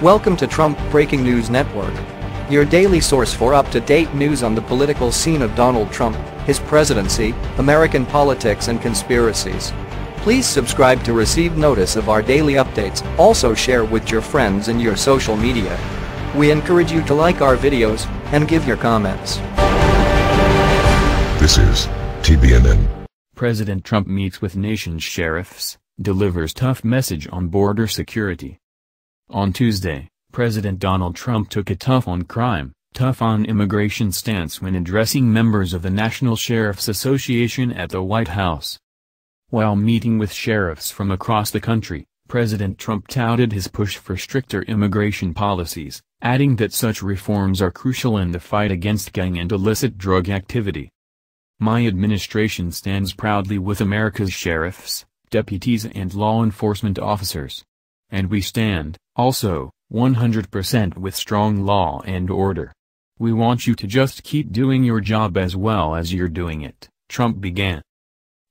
Welcome to Trump Breaking News Network, your daily source for up-to-date news on the political scene of Donald Trump, his presidency, American politics and conspiracies. Please subscribe to receive notice of our daily updates. Also share with your friends and your social media. We encourage you to like our videos and give your comments. This is TBNN. President Trump meets with nation's sheriffs, delivers tough message on border security. On Tuesday, President Donald Trump took a tough on crime, tough on immigration stance when addressing members of the National Sheriff's Association at the White House. While meeting with sheriffs from across the country, President Trump touted his push for stricter immigration policies, adding that such reforms are crucial in the fight against gang and illicit drug activity. "My administration stands proudly with America's sheriffs, deputies and law enforcement officers. And we stand, also, 100% with strong law and order. We want you to just keep doing your job as well as you're doing it," Trump began.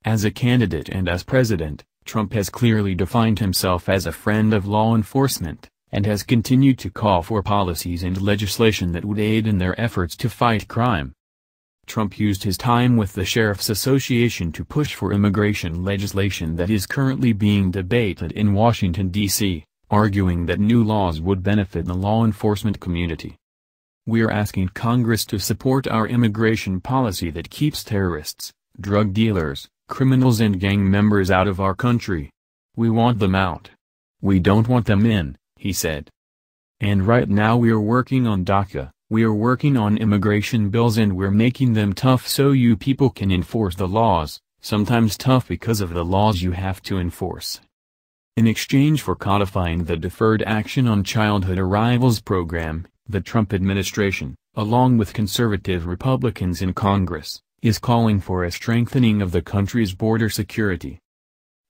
As a candidate and as president, Trump has clearly defined himself as a friend of law enforcement, and has continued to call for policies and legislation that would aid in their efforts to fight crime. Trump used his time with the Sheriff's Association to push for immigration legislation that is currently being debated in Washington, D.C., arguing that new laws would benefit the law enforcement community. "We're asking Congress to support our immigration policy that keeps terrorists, drug dealers, criminals and gang members out of our country. We want them out. We don't want them in," he said. "And right now we're working on DACA. We're working on immigration bills and we're making them tough so you people can enforce the laws, sometimes tough because of the laws you have to enforce." In exchange for codifying the Deferred Action on Childhood Arrivals program, the Trump administration, along with conservative Republicans in Congress, is calling for a strengthening of the country's border security.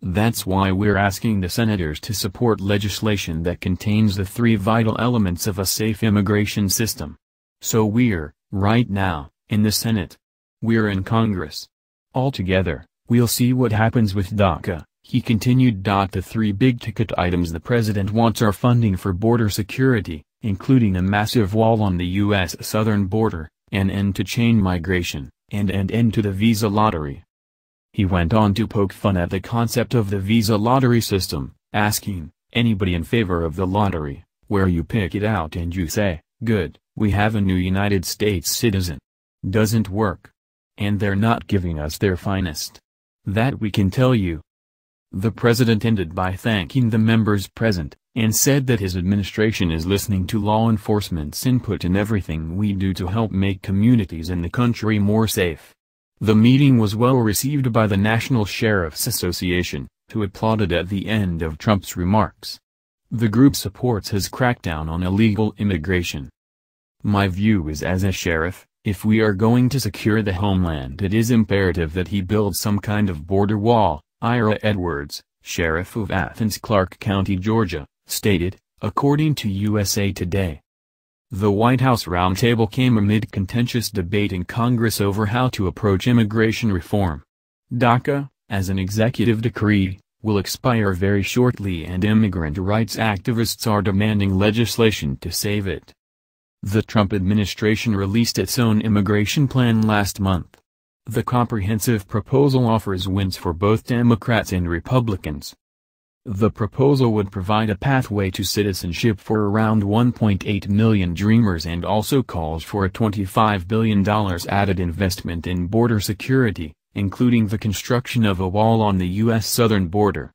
"That's why we're asking the senators to support legislation that contains the three vital elements of a safe immigration system. So we're, right now, in the Senate. We're in Congress. Altogether, we'll see what happens with DACA," he continued. The three big-ticket items the president wants are funding for border security, including a massive wall on the U.S. southern border, an end to chain migration, and an end to the visa lottery. He went on to poke fun at the concept of the visa lottery system, asking, "Anybody in favor of the lottery, where you pick it out and you say, 'Good, we have a new United States citizen'? Doesn't work. And they're not giving us their finest. That we can tell you." The president ended by thanking the members present, and said that his administration is listening to law enforcement's input in everything we do to help make communities in the country more safe. The meeting was well received by the National Sheriff's Association, who applauded at the end of Trump's remarks. The group supports his crackdown on illegal immigration. "My view is, as a sheriff, if we are going to secure the homeland, it is imperative that he build some kind of border wall," Ira Edwards, sheriff of Athens, Clark County, Georgia, stated, according to USA Today. The White House roundtable came amid contentious debate in Congress over how to approach immigration reform. DACA, as an executive decree, will expire very shortly and immigrant rights activists are demanding legislation to save it. The Trump administration released its own immigration plan last month. The comprehensive proposal offers wins for both Democrats and Republicans. The proposal would provide a pathway to citizenship for around 1.8 million Dreamers and also calls for a $25 billion added investment in border security, including the construction of a wall on the U.S. southern border.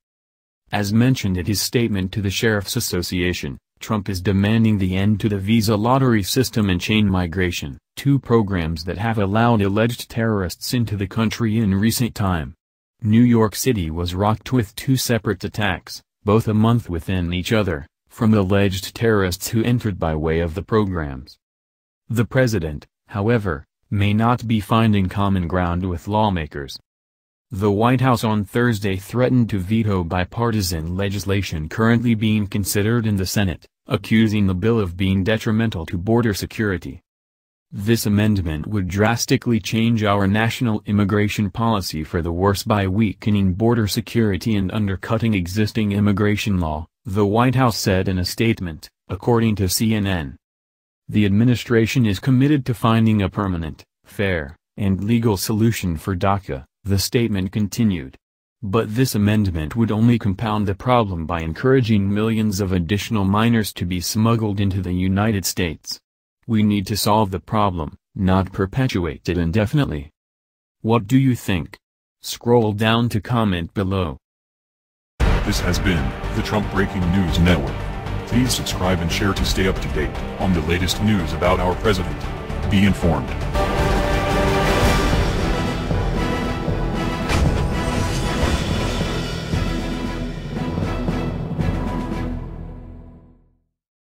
As mentioned in his statement to the Sheriff's Association, Trump is demanding the end to the visa lottery system and chain migration, two programs that have allowed alleged terrorists into the country in recent time. New York City was rocked with two separate attacks, both a month within each other, from alleged terrorists who entered by way of the programs. The president, however, may not be finding common ground with lawmakers. The White House on Thursday threatened to veto bipartisan legislation currently being considered in the Senate, accusing the bill of being detrimental to border security. This amendment would drastically change our national immigration policy for the worse by weakening border security and undercutting existing immigration law, the White House said in a statement, according to CNN. The administration is committed to finding a permanent, fair, and legal solution for DACA, the statement continued. But this amendment would only compound the problem by encouraging millions of additional minors to be smuggled into the United States. We need to solve the problem, not perpetuate it indefinitely. What do you think? Scroll down to comment below. This has been the Trump Breaking News Network. Please subscribe and share to stay up to date on the latest news about our president. Be informed.